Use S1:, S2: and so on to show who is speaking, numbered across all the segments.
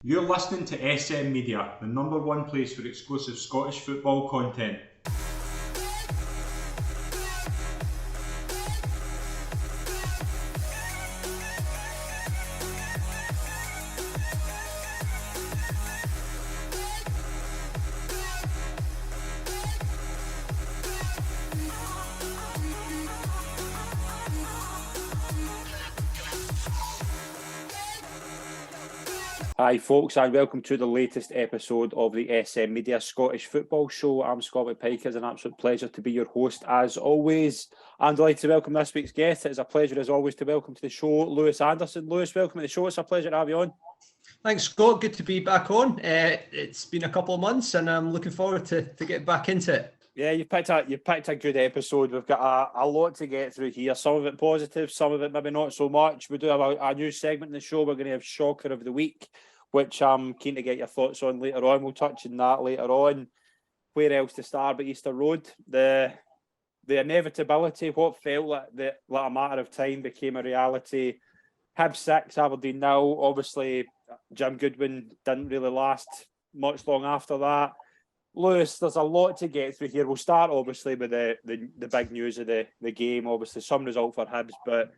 S1: You're listening to SM Media, the number one place for exclusive Scottish football content.
S2: Hi folks, and welcome to the latest episode of the SM Media Scottish Football Show. I'm Scott McPike. It's an absolute pleasure to be your host as always. I'm delighted to welcome this week's guest. It's a pleasure as always to welcome to the show Lewis Anderson. Lewis, welcome to the show. It's a pleasure to have you on.
S3: Thanks, Scott. Good to be back on. It's been a couple of months and I'm looking forward to get back into it.
S2: Yeah, you picked a good episode. We've got a lot to get through here. Some of it positive, some of it maybe not so much. We do have a new segment in the show. We're going to have Shocker of the Week, which I'm keen to get your thoughts on later on. We'll touch on that later on. Where else to start but Easter Road? The inevitability, what felt like a matter of time became a reality. Hibs 6, Aberdeen 0. Obviously, Jim Goodwin didn't really last much long after that. Lewis, there's a lot to get through here. We'll start obviously with the big news of the game. Obviously, some result for Hibs, but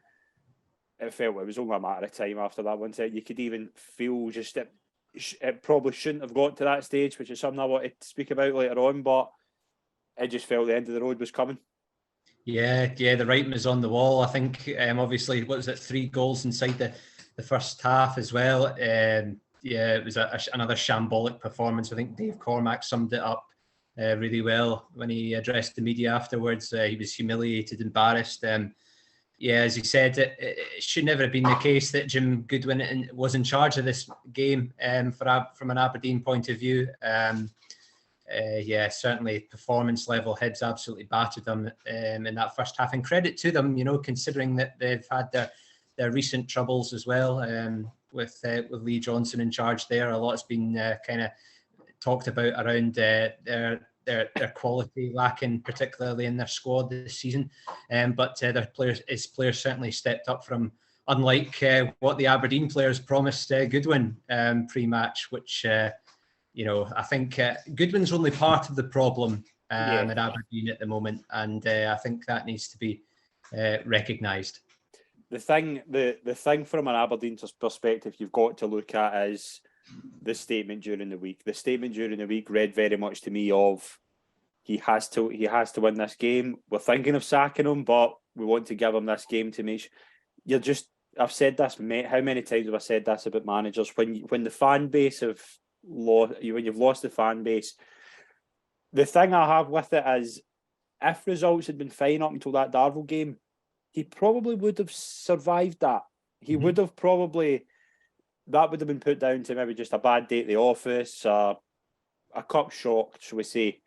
S2: it felt it was only a matter of time after that one. You could even feel just it probably shouldn't have got to that stage, which is something I wanted to speak about later on, but it just felt the end of the road was coming.
S3: Yeah, the writing was on the wall. I think obviously, what was it, 3 goals inside the first half as well. It was another shambolic performance. I think Dave Cormack summed it up really well when he addressed the media afterwards. He was humiliated, embarrassed. As he said, it should never have been the case that Jim Goodwin was in charge of this game from an Aberdeen point of view. Certainly performance level, Hibs absolutely battered them in that first half. And credit to them, considering that they've had their recent troubles as well with Lee Johnson in charge there. A lot's been kind of talked about around their quality lacking, particularly in their squad this season. But their players certainly stepped up from, unlike what the Aberdeen players promised Goodwin pre-match, which, I think Goodwin's only part of the problem at Aberdeen at the moment. And I think that needs to be recognised.
S2: The thing from an Aberdeen perspective you've got to look at is the statement during the week. The statement during the week read very much to me of he has to win this game. We're thinking of sacking him, but we want to give him this game to make sure. I've said this, how many times have I said this about managers? When the fan base have lost, when you've lost the fan base, the thing I have with it is if results had been fine up until that Darvel game, he probably would have survived that. He would have probably, that would have been put down to maybe just a bad day at the office, a cup shock, shall we say.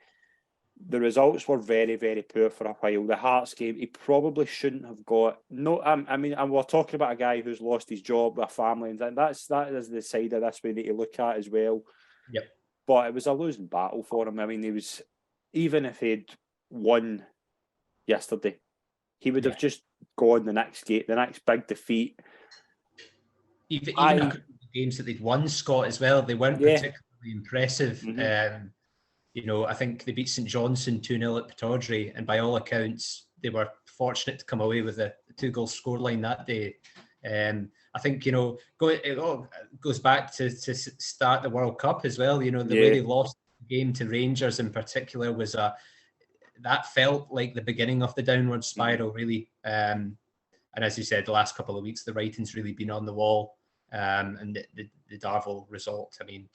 S2: The results were very, very poor for a while. The Hearts game, he probably shouldn't have got. No, and we're talking about a guy who's lost his job, a family, and that is the side of this we need to look at as well.
S3: Yep.
S2: But it was a losing battle for him. I mean, even if he'd won yesterday, he would have just gone the next big defeat.
S3: Even the games that they'd won, Scott, as well, they weren't particularly impressive.
S2: Mm-hmm.
S3: I think they beat St Johnstone 2-0 at Pittodrie, and by all accounts, they were fortunate to come away with a 2-goal scoreline that day. I think, it goes back to start the World Cup as well. The way they lost the game to Rangers in particular was that felt like the beginning of the downward spiral, really. And as you said, the last couple of weeks, the writing's really been on the wall. And the Darvel result, I mean,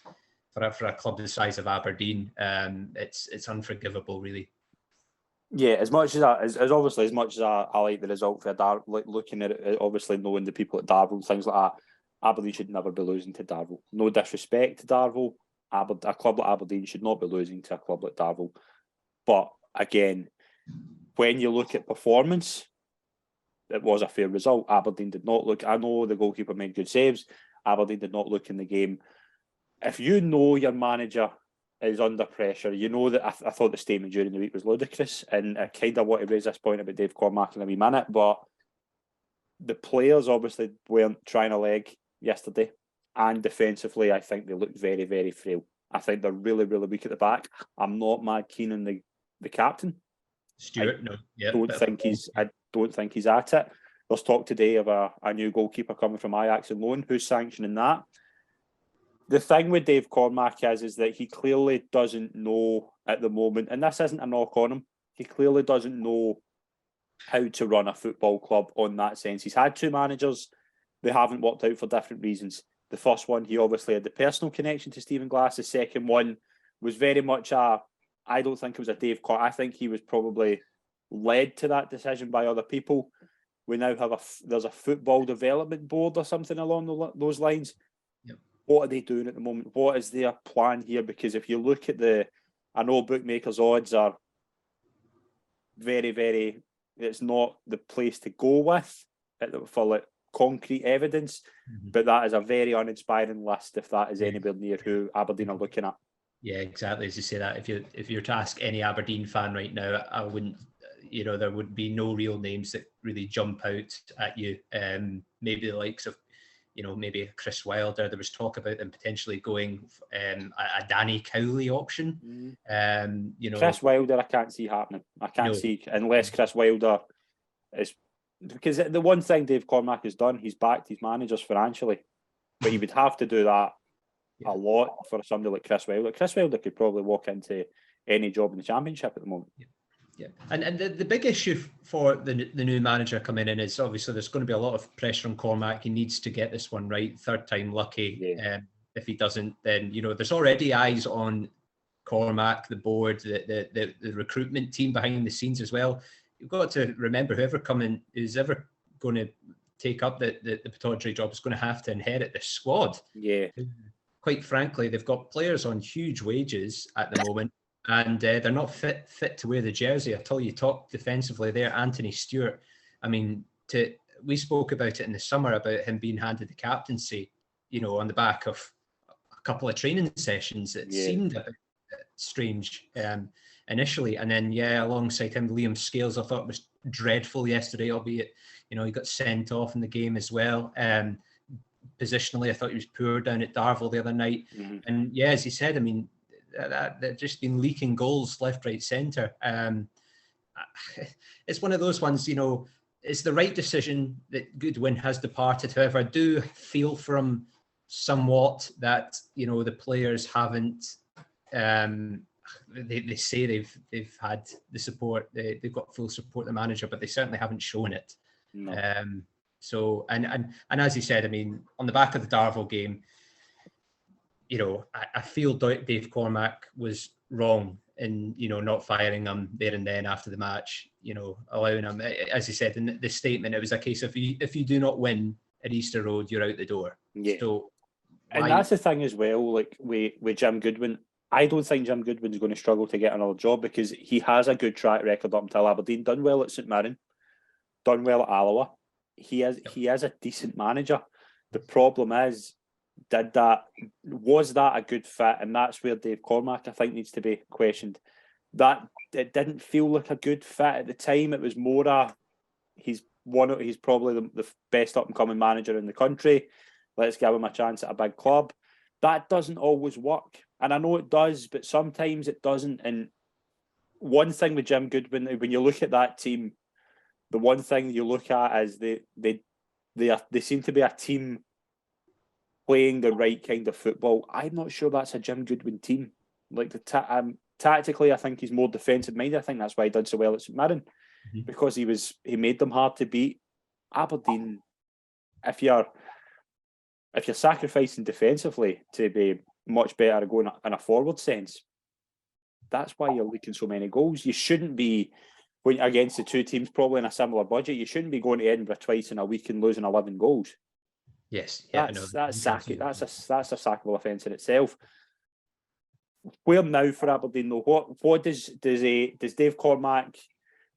S3: for a club the size of Aberdeen, it's unforgivable, really.
S2: Yeah, as much as I like the result for Darvel, like looking at it, obviously knowing the people at Darvel, things like that, Aberdeen should never be losing to Darvel. No disrespect to Darvel, a club like Aberdeen should not be losing to a club like Darvel. But again, when you look at performance, it was a fair result. Aberdeen did not look. I know the goalkeeper made good saves. Aberdeen did not look in the game. If you know your manager is under pressure, you know that I thought the statement during the week was ludicrous, and I kind of want to raise this point about Dave Cormack in a wee minute, but the players obviously weren't trying a leg yesterday. and defensively, I think they look very, very frail. I think they're really, really weak at the back. I'm not mad keen on the captain.
S3: Stuart,
S2: I don't think he's at it. There's talk today of a new goalkeeper coming from Ajax on loan. Who's sanctioning that? The thing with Dave Cormack is that he clearly doesn't know at the moment, and this isn't a knock on him, he clearly doesn't know how to run a football club on that sense. He's had 2 managers. They haven't worked out for different reasons. The first one, he obviously had the personal connection to Stephen Glass. The second one was very much I don't think it was a Dave Cormack. I think he was probably led to that decision by other people. We now have there's a football development board or something along those lines.
S3: Yep.
S2: What are they doing at the moment? What is their plan here? Because if you look at I know bookmakers' odds are very, very, it's not the place to go with for concrete evidence, but that is a very uninspiring list if that is anywhere near who Aberdeen are looking at.
S3: Yeah, exactly. As you say that, if you're to ask any Aberdeen fan right now, I wouldn't, there would be no real names that really jump out at you. Maybe the likes of, maybe Chris Wilder. There was talk about them potentially going a Danny Cowley option.
S2: Chris Wilder, I can't see happening. I can't see unless Chris Wilder is, because the one thing Dave Cormack has done, he's backed his managers financially, but he would have to do that a lot for somebody like Chris Wilder. Chris Wilder could probably walk into any job in the Championship at the moment.
S3: Yeah, and the big issue for the new manager coming in is obviously there's going to be a lot of pressure on Cormack. He needs to get this one right, third time lucky. If he doesn't, then there's already eyes on Cormack, the board, the recruitment team behind the scenes as well. You've got to remember, who's ever going to take up the Pittodrie job is going to have to inherit this squad.
S2: Yeah.
S3: Quite frankly, they've got players on huge wages at the moment, and they're not fit to wear the jersey at all. You talk defensively there, Anthony Stewart. I mean, we spoke about it in the summer about him being handed the captaincy, on the back of a couple of training sessions. It seemed a bit strange initially, and then alongside him, Liam Scales, I thought was dreadful yesterday, albeit he got sent off in the game as well. Positionally, I thought he was poor down at Darvel the other night. And as you said, I mean, they've just been leaking goals left, right, centre. It's one of those ones, it's the right decision that Goodwin has departed. However, I do feel for him somewhat that, the players haven't, they say they've had the support, they've got full support of the manager, but they certainly haven't shown it.
S2: No.
S3: So, and as you said, I mean, on the back of the Darvel game, I feel Dave Cormack was wrong in, not firing him there and then after the match, allowing him, as he said in the statement, it was a case of if you do not win at Easter Road, you're out the door.
S2: Yeah.
S3: So,
S2: and that's the thing as well, like with Jim Goodwin, I don't think Jim Goodwin's going to struggle to get another job because he has a good track record up until Aberdeen, done well at St Mirren, done well at Alloa. He is a decent manager. The problem is, was that a good fit? And that's where Dave Cormack, I think, needs to be questioned. That it didn't feel like a good fit at the time. It was more he's probably the best up and coming manager in the country. Let's give him a chance at a big club. That doesn't always work. And I know it does, but sometimes it doesn't. And one thing with Jim Goodwin, when you look at that team, the one thing you look at is they seem to be a team playing the right kind of football. I'm not sure that's a Jim Goodwin team. Like tactically, I think he's more defensive minded. I think that's why he did so well at St Mirren, because he made them hard to beat. Aberdeen, if you're sacrificing defensively to be much better going in a forward sense, that's why you're leaking so many goals. You shouldn't be, when against the two teams probably in a similar budget, you shouldn't be going to Edinburgh twice in a week and losing 11 goals.
S3: Yes,
S2: that's a sackable offence in itself. Where now for Aberdeen though? What does Dave Cormack?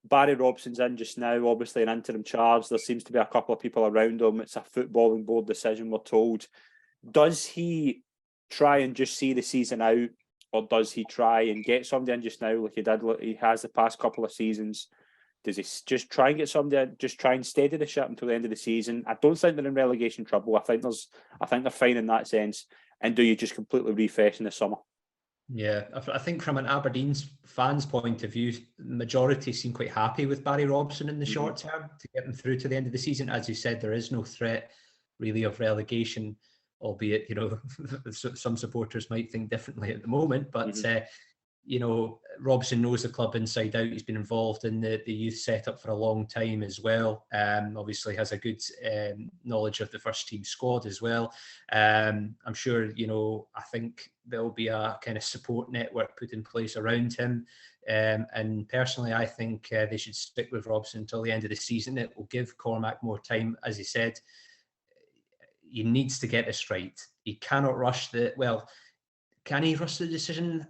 S2: Barry Robson's in just now, obviously an interim charge. There seems to be a couple of people around him. It's a footballing board decision, we're told. Does he try and just see the season out, or does he try and get somebody in just now like he did? He has the past couple of seasons Does he just try and get somebody, just try and steady the ship until the end of the season? I don't think they're in relegation trouble. I think they're fine in that sense. And do you just completely refresh in the summer?
S3: Yeah, I think from an Aberdeen fans' point of view, the majority seem quite happy with Barry Robson in the short term to get them through to the end of the season. As you said, there is no threat really of relegation, albeit, you know, some supporters might think differently at the moment. But, you know, Robson knows the club inside out. He's been involved in the youth setup for a long time as well. Obviously has a good knowledge of the first team squad as well. I'm sure, you know, I think there'll be a kind of support network put in place around him. And personally, I think they should stick with Robson until the end of the season. It will give Cormac more time. As he said, he needs to get this right. He cannot rush can he rush the decision?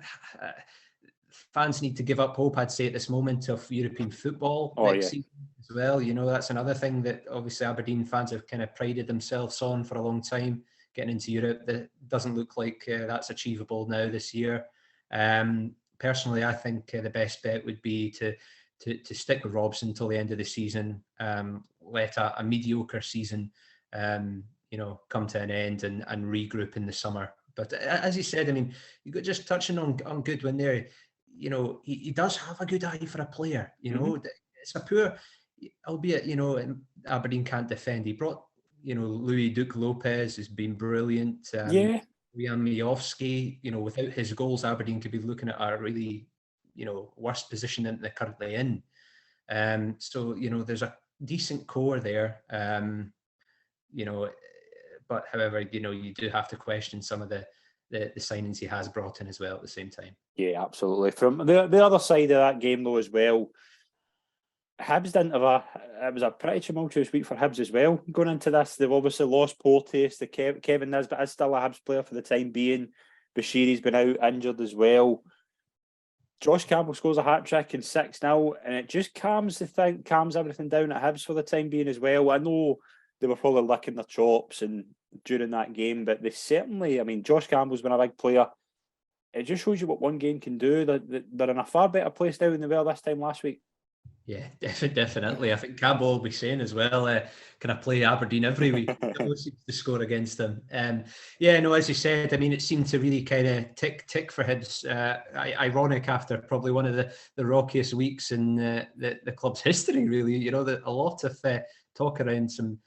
S3: Fans need to give up hope, I'd say, at this moment of European football next season as well. You know, that's another thing that obviously Aberdeen fans have kind of prided themselves on for a long time, getting into Europe. That doesn't look like that's achievable now this year. Personally, I think the best bet would be to stick with Robson until the end of the season, let a mediocre season you know, come to an end and regroup in the summer. But as you said, I mean, you got just touching on Goodwin there. You know, he does have a good eye for a player. You know, it's a poor, albeit, you know, Aberdeen can't defend. He brought, you know, Louis Duke Lopez has been brilliant. Jan Miofsky, you know, without his goals, Aberdeen could be looking at a really, you know, worse position than they're currently in. So, you know, there's a decent core there. You know, but however, you know, you do have to question some of the signings he has brought in as well at the same time.
S2: Yeah, absolutely. From the other side of that game, though, as well, Hibs didn't have it was a pretty tumultuous week for Hibs as well. Going into this, they've obviously lost Porteous. Kevin Nisbet is still a Hibs player for the time being. Bashiri's been out injured as well. Josh Campbell scores a hat-trick in 6-0, and it just calms everything down at Hibs for the time being as well. I know they were probably licking their chops and during that game, but they certainly, I mean, Josh Campbell's been a big player. It just shows you what one game can do. They're in a far better place now than they were this time last week.
S3: Yeah, definitely. I think Campbell will be saying as well, can I play Aberdeen every week? No seems to score against them. Yeah, no, as you said, I mean, it seemed to really kind of tick for Hibs. Ironic after probably one of the rockiest weeks in the club's history, really. You know, a lot of talk around some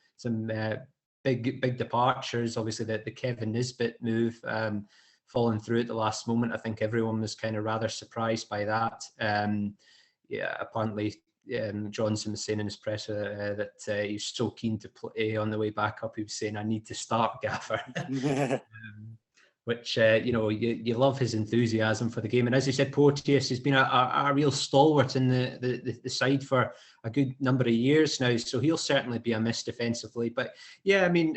S3: big departures. Obviously, the Kevin Nisbet move falling through at the last moment. I think everyone was kind of rather surprised by that. Yeah, apparently Johnson was saying in his presser that he's so keen to play on the way back up. He was saying, "I need to start, Gaffer." Which, you know, you love his enthusiasm for the game. And as you said, Porteous has been a real stalwart in the side for a good number of years now. So he'll certainly be a miss defensively. But yeah, I mean,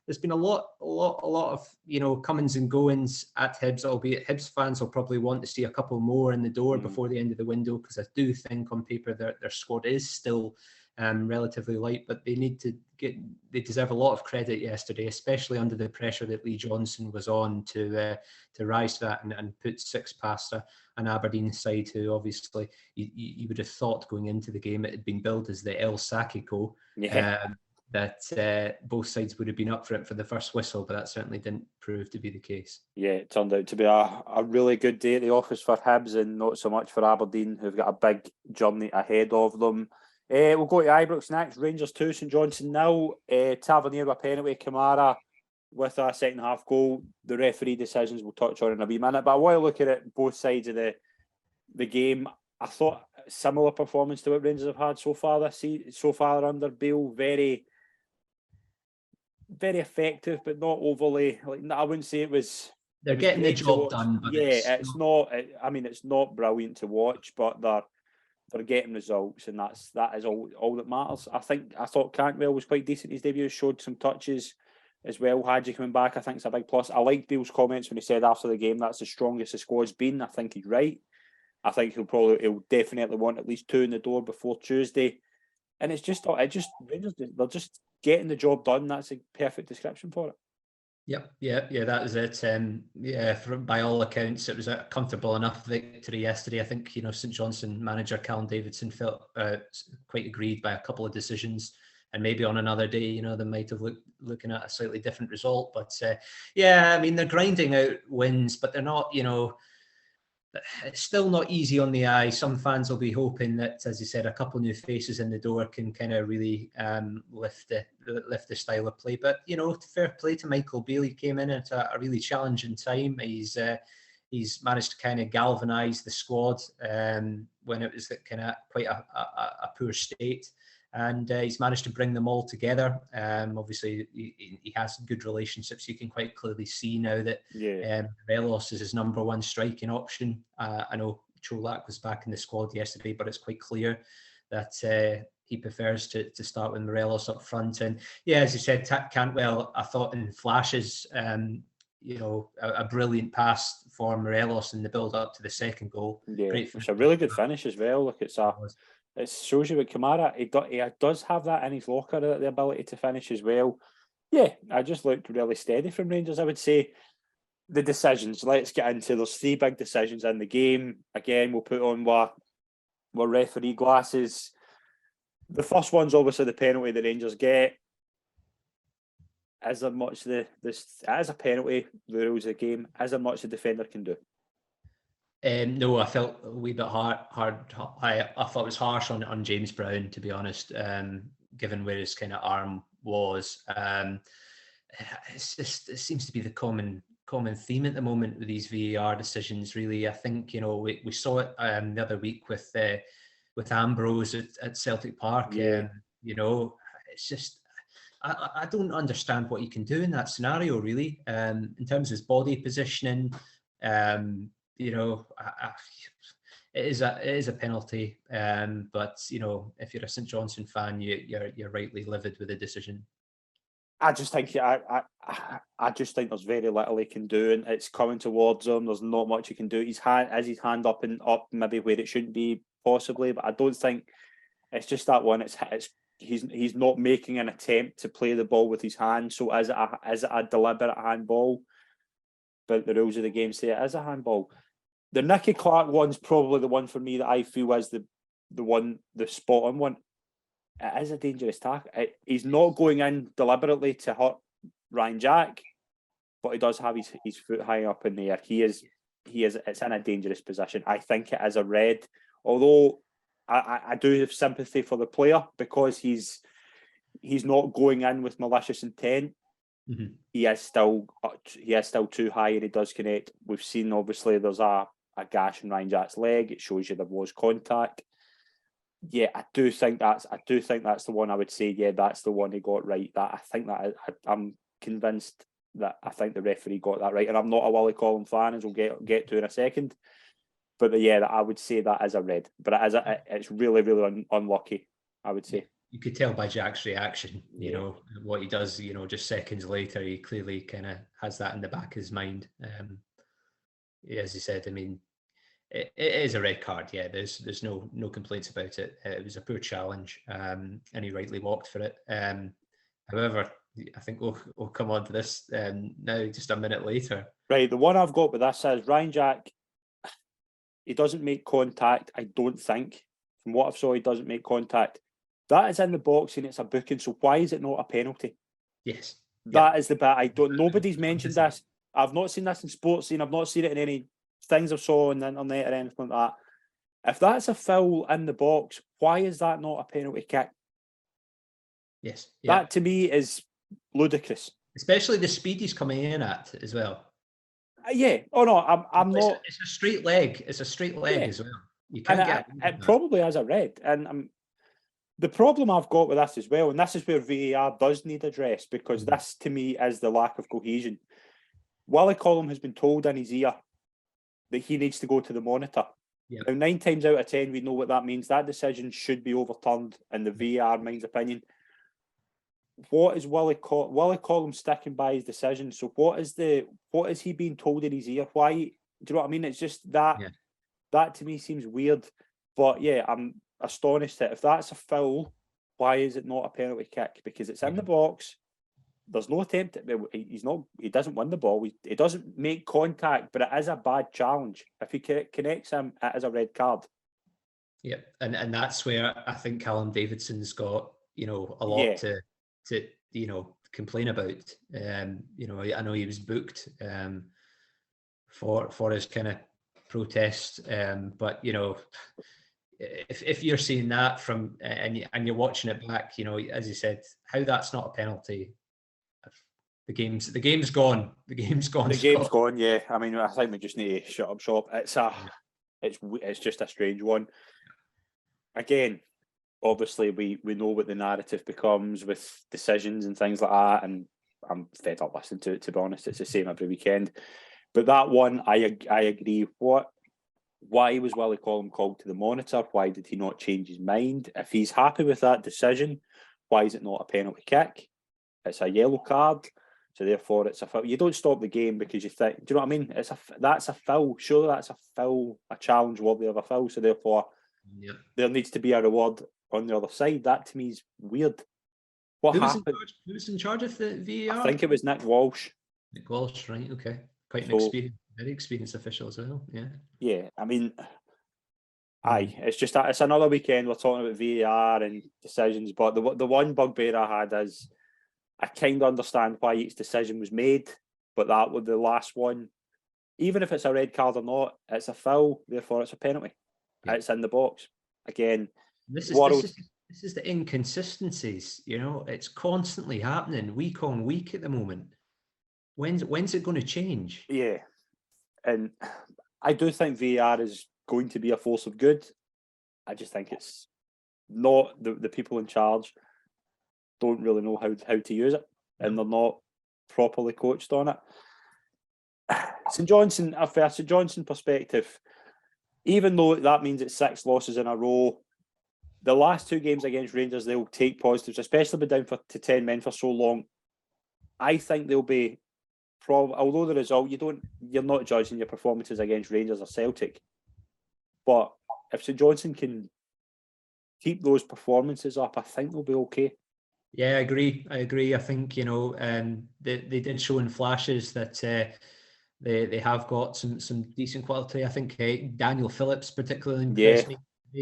S3: there's been a lot of, you know, comings and goings at Hibs, albeit Hibs fans will probably want to see a couple more in the door before the end of the window, because I do think on paper their squad is still relatively light, but they deserve a lot of credit yesterday, especially under the pressure that Lee Johnson was on to rise to that and put 6 past an Aberdeen side who obviously you would have thought going into the game it had been billed as the El Sacico. That both sides would have been up for it for the first whistle, but that certainly didn't prove to be the case.
S2: Yeah, it turned out to be a really good day at the office for Hibs and not so much for Aberdeen, who've got a big journey ahead of them. We'll go to Ibrox next. Rangers 2, St Johnstone 0. Tavernier with a penalty, Kamara with a second half goal. The referee decisions we'll touch on in a wee minute, but I want to look at it both sides of the game. I thought similar performance to what Rangers have had so far this season, so far under Beale. Very effective, but not overly. I wouldn't say it was.
S3: They're getting the job done. But
S2: it's not. I mean, it's not brilliant to watch, but they're getting results, and that is all that matters. I thought Cantwell was quite decent. His debut showed some touches as well. Hadji coming back, I think, is a big plus. I liked Beale's comments when he said after the game that's the strongest the squad's been. I think he's right. I think he'll definitely want at least 2 in the door before Tuesday. And Rangers, they're just getting the job done. That's a perfect description for it.
S3: Yeah, that was it. By all accounts, it was a comfortable enough victory yesterday. I think, St Johnstone manager Callum Davidson felt quite aggrieved by a couple of decisions, and maybe on another day, they might have looking at a slightly different result. But they're grinding out wins, but they're not, it's still not easy on the eye. Some fans will be hoping that, as you said, a couple of new faces in the door can kind of really lift the style of play. But fair play to Michael Beale. He came in at a really challenging time. He's managed to kind of galvanise the squad when it was kind of quite a poor state. And he's managed to bring them all together. Obviously, he has good relationships. You can quite clearly see now that Morelos is his number one striking option. I know Cholak was back in the squad yesterday, but it's quite clear that he prefers to start with Morelos up front. And as you said, Cantwell, I thought in flashes, a brilliant pass for Morelos in the build up to the second goal.
S2: Yeah, it's a really good finish as well. Look, it shows you with Kamara, he does have that in his locker, the ability to finish as well. Yeah, I just looked really steady from Rangers, I would say. The decisions, let's get into, there's 3 big decisions in the game. Again, we'll put on our referee glasses. The first one's obviously the penalty the Rangers get. Is there much as a penalty, the rules of the game, is there much the defender can do?
S3: No, I felt a wee bit hard. I thought it was harsh on James Brown, to be honest, given where his kind of arm was. It seems to be the common theme at the moment with these VAR decisions. Really, I think we saw it the other week with Ambrose at Celtic Park. It's just I don't understand what he can do in that scenario. Really, in terms of his body positioning. It is a penalty, but if you're a St Johnstone fan, you're rightly livid with the decision.
S2: I just think there's very little he can do, and it's coming towards him. There's not much he can do. His hand up maybe where it shouldn't be, possibly, but I don't think it's just that one. He's not making an attempt to play the ball with his hand. So is it a deliberate handball? But the rules of the game say it is a handball. The Nicky Clark one's probably the one for me that I feel is the spot on one. It is a dangerous tackle. He's not going in deliberately to hurt Ryan Jack, but he does have his foot high up in the air. He is. It's in a dangerous position. I think it is a red. Although I do have sympathy for the player because he's not going in with malicious intent. Mm-hmm. He is still too high, and he does connect. We've seen obviously there's a gash in Ryan Jack's leg. It shows you there was contact. Yeah, I do think that's the one I would say. Yeah, that's the one he got right. I'm convinced that I think the referee got that right, and I'm not a Willie Collum fan, as we'll get to in a second. But I would say that is a red. But it's really, really unlucky, I would say.
S3: You could tell by Jack's reaction, what he does, just seconds later, he clearly kind of has that in the back of his mind. As you said, I mean, it is a red card. Yeah, there's no complaints about it. It was a poor challenge, and he rightly walked for it. However, I think we'll come on to this now, just a minute later.
S2: Right, the one I've got with this says Ryan Jack, he doesn't make contact, I don't think. From what I've saw, he doesn't make contact. That is in the box and it's a booking, so why is it not a penalty?
S3: Yes.
S2: That is the bit nobody's mentioned this. I've not seen this in sports scene, I've not seen it in any things I've saw on the internet or anything like that. If that's a foul in the box, why is that not a penalty kick?
S3: Yes.
S2: Yeah. That to me is ludicrous.
S3: Especially the speed he's coming in at as well.
S2: Yeah. Oh no, I'm not.
S3: It's a straight leg. It's a straight leg as well. You can't get
S2: it probably has a red. And the problem I've got with this as well, and this is where VAR does need address, because this to me is the lack of cohesion. Willie Collum has been told in his ear that he needs to go to the monitor. Yeah. Now, 9 times out of 10, we know what that means. That decision should be overturned in the VAR mind's opinion. What is Willie Collum sticking by his decision? So what is he being told in his ear? Why? Do you know what I mean? It's just that that to me seems weird. But yeah, I'm astonished that if that's a foul, why is it not a penalty kick? Because it's in the box. there's no attempt. He's not. He doesn't win the ball. He doesn't make contact, but it is a bad challenge. If he connects him, it is a red card.
S3: Yeah, and that's where I think Callum Davidson's got, you know, a lot to you know, complain about. You know, I know he was booked for his kind of protest, but you know, if you're seeing that from and you're watching it back, you know, as you said, how that's not a penalty. The game's gone. The game's gone.
S2: The game's gone. Yeah, I mean, I think we just need to shut up shop. It's just a strange one. Again, obviously we know what the narrative becomes with decisions and things like that, and I'm fed up listening to it, to be honest. It's the same every weekend. But that one, I agree. Why was Willie Collum called to the monitor? Why did he not change his mind? If he's happy with that decision, why is it not a penalty kick? It's a yellow card, so therefore it's a foul. You don't stop the game because you think, do you know what I mean? That's a foul. Surely that's a foul, a challenge worthy of a foul. So therefore, there needs to be a reward on the other side. That to me is weird. What happened?
S3: Who was in charge of the VAR?
S2: I think it was Nick Walsh.
S3: Nick Walsh, right? Okay, quite an very experienced official as well. Yeah.
S2: Yeah, I mean, it's just it's another weekend we're talking about VAR and decisions. But the one bugbear I had is I kind of understand why each decision was made, but that was the last one. Even if it's a red card or not, it's a foul. Therefore, it's a penalty. Yeah. It's in the box again.
S3: This is the inconsistencies. You know, it's constantly happening week on week at the moment. When's it going to change?
S2: Yeah, and I do think VAR is going to be a force of good. I just think it's not the people in charge don't really know how to use it, and they're not properly coached on it. St Johnstone, from a St Johnstone perspective, even though that means it's 6 losses in a row, the last 2 games against Rangers, they'll take positives, especially been down to 10 men for so long. I think they'll be although the result, you're not judging your performances against Rangers or Celtic, but if St Johnstone can keep those performances up, I think they'll be okay.
S3: Yeah, I agree. I think, you know, they did show in flashes that they have got some decent quality. I think Daniel Phillips particularly impressed me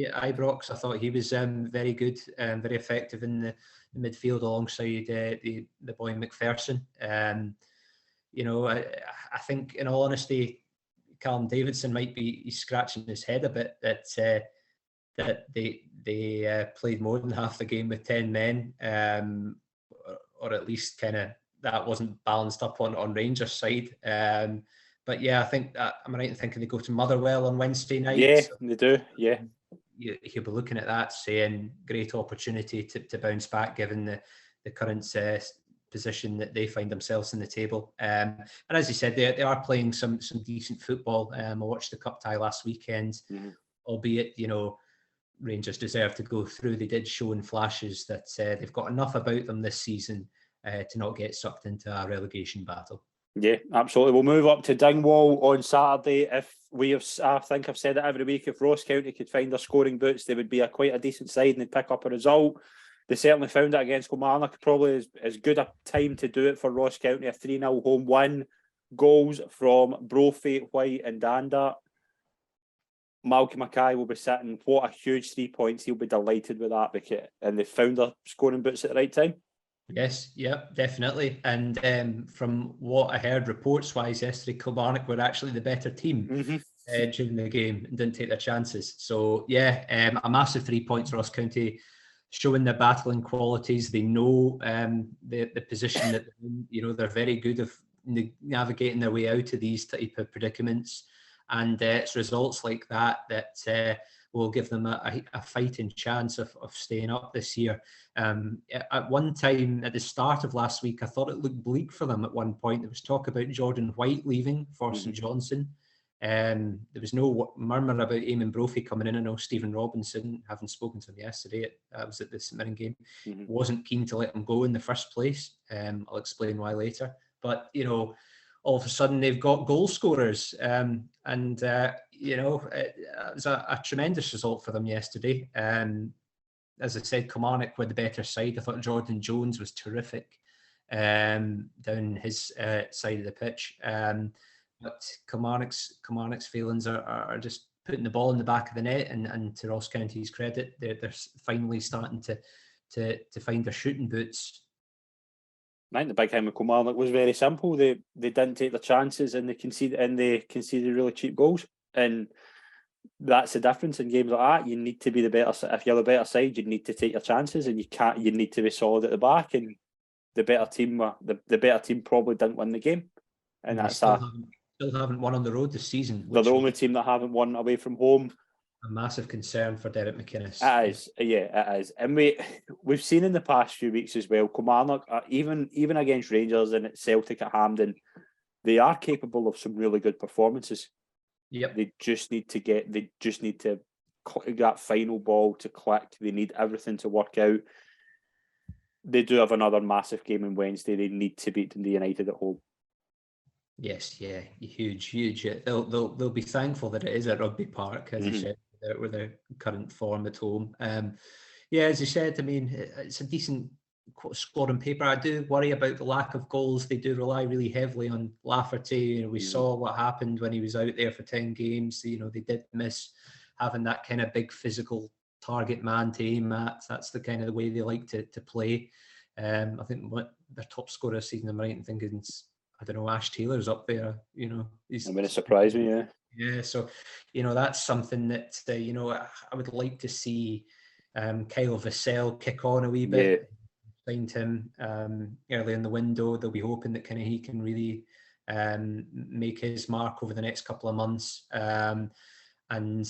S3: at Ibrox. I thought he was very good, very effective in the midfield alongside the boy McPherson. You know, I think, in all honesty, Callum Davidson might be scratching his head a bit that they played more than half the game with 10 men, or at least kind of that wasn't balanced up on Rangers' side. But yeah, I think I'm right in thinking they go to Motherwell on Wednesday night.
S2: Yeah, so they do. Yeah,
S3: he'll be looking at that, saying great opportunity to bounce back given the current position that they find themselves in the table. And as you said, they are playing some decent football. I watched the cup tie last weekend, albeit, you know, Rangers deserve to go through. They did show in flashes that they've got enough about them this season to not get sucked into a relegation battle.
S2: Yeah, absolutely. We'll move up to Dingwall on Saturday. I think I've said it every week, if Ross County could find their scoring boots, they would be quite a decent side and they'd pick up a result. They certainly found it against Kilmarnock. Probably as good a time to do it for Ross County. A 3-0 home win. Goals from Brophy, White and Danda. Malcolm Mackay will be sitting. What a huge 3 points. He'll be delighted with that, and they found their scoring boots at the right time.
S3: Yes, yeah, definitely. And from what I heard reports-wise yesterday, Kilmarnock were actually the better team during the game and didn't take their chances. So, yeah, a massive 3 points, Ross County, showing their battling qualities. They know the position that, you know, they're very good of navigating their way out of these type of predicaments. And it's results like that will give them a fighting chance of staying up this year. At one time, at the start of last week, I thought it looked bleak for them at one point. There was talk about Jordan White leaving for St Johnstone. There was no murmur about Eamon Brophy coming in. I know Stephen Robinson, having spoken to him yesterday, I was at the St Mirren game, wasn't keen to let him go in the first place. I'll explain why later. But, you know, all of a sudden they've got goal scorers. You know, it was a tremendous result for them yesterday. As I said, Kilmarnock were the better side. I thought Jordan Jones was terrific. down his side of the pitch. But Kilmarnock's feelings are just putting the ball in the back of the net, and to Ross County's credit, they're finally starting to find their shooting boots.
S2: I think the big thing with Kilmarnock was very simple. They didn't take their chances, and they conceded really cheap goals. And that's the difference in games like that. You need to be the better. If you're the better side, you need to take your chances, and you need to be solid at the back. And the better team probably didn't win the game. And that's
S3: still haven't won on the road this season.
S2: They're the only team that haven't won away from home.
S3: A massive concern for Derek McInnes.
S2: It is, yeah, it is. And we've seen in the past few weeks as well, Kilmarnock, even against Rangers and at Celtic at Hampden, they are capable of some really good performances.
S3: Yep.
S2: They just need to that final ball to click. They need everything to work out. They do have another massive game on Wednesday. They need to beat Dundee United at home.
S3: Yes, yeah, huge. They'll be thankful that it is at Rugby Park, as you said, with their current form at home. Yeah, as you said, I mean, it's a decent score on paper. I do worry about the lack of goals. They do rely really heavily on Lafferty. We saw what happened when he was out there for 10 games. They did miss having that kind of big physical target man to aim at. That's the kind of the way they like to play. I think their top scorer this season, I'm right in thinking, I don't know, Ash Taylor's up there. He's
S2: I'm going to surprise me, yeah.
S3: Yeah, so that's something that I would like to see Kyle Vassell kick on a wee bit.
S2: Yeah.
S3: Find him early in the window. They'll be hoping that he can really make his mark over the next couple of months. As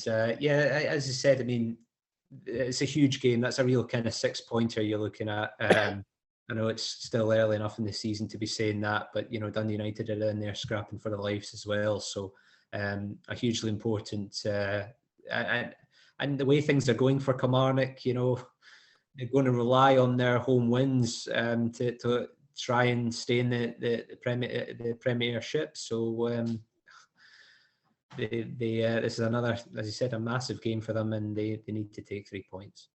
S3: I said, I mean, it's a huge game. That's a real kind of 6-pointer you're looking at. I know it's still early enough in the season to be saying that, but Dundee United are in there scrapping for their lives as well. So a hugely important and the way things are going for Kilmarnock, they're going to rely on their home wins to try and stay in the Premiership. So this is another, as you said, a massive game for them, and they need to take 3 points.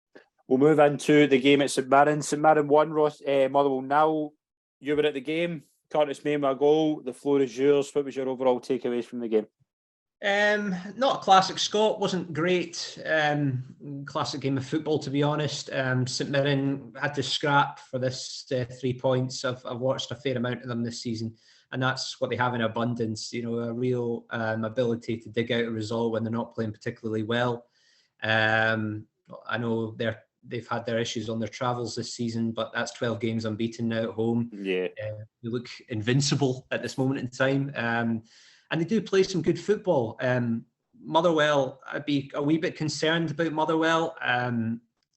S2: We'll move into the game at St Mirren. St Mirren won, Motherwell nil. You were at the game. Curtis made a goal. The floor is yours. What was your overall takeaways from the game?
S3: Not a classic Scott, wasn't great. Classic game of football, to be honest. St Mirren had to scrap for this 3 points. I've watched a fair amount of them this season, and that's what they have in abundance. A real ability to dig out a result when they're not playing particularly well. I know they've had their issues on their travels this season, but that's 12 games unbeaten now at home.
S2: Yeah,
S3: they look invincible at this moment in time. And they do play some good football. Motherwell, I'd be a wee bit concerned about Motherwell.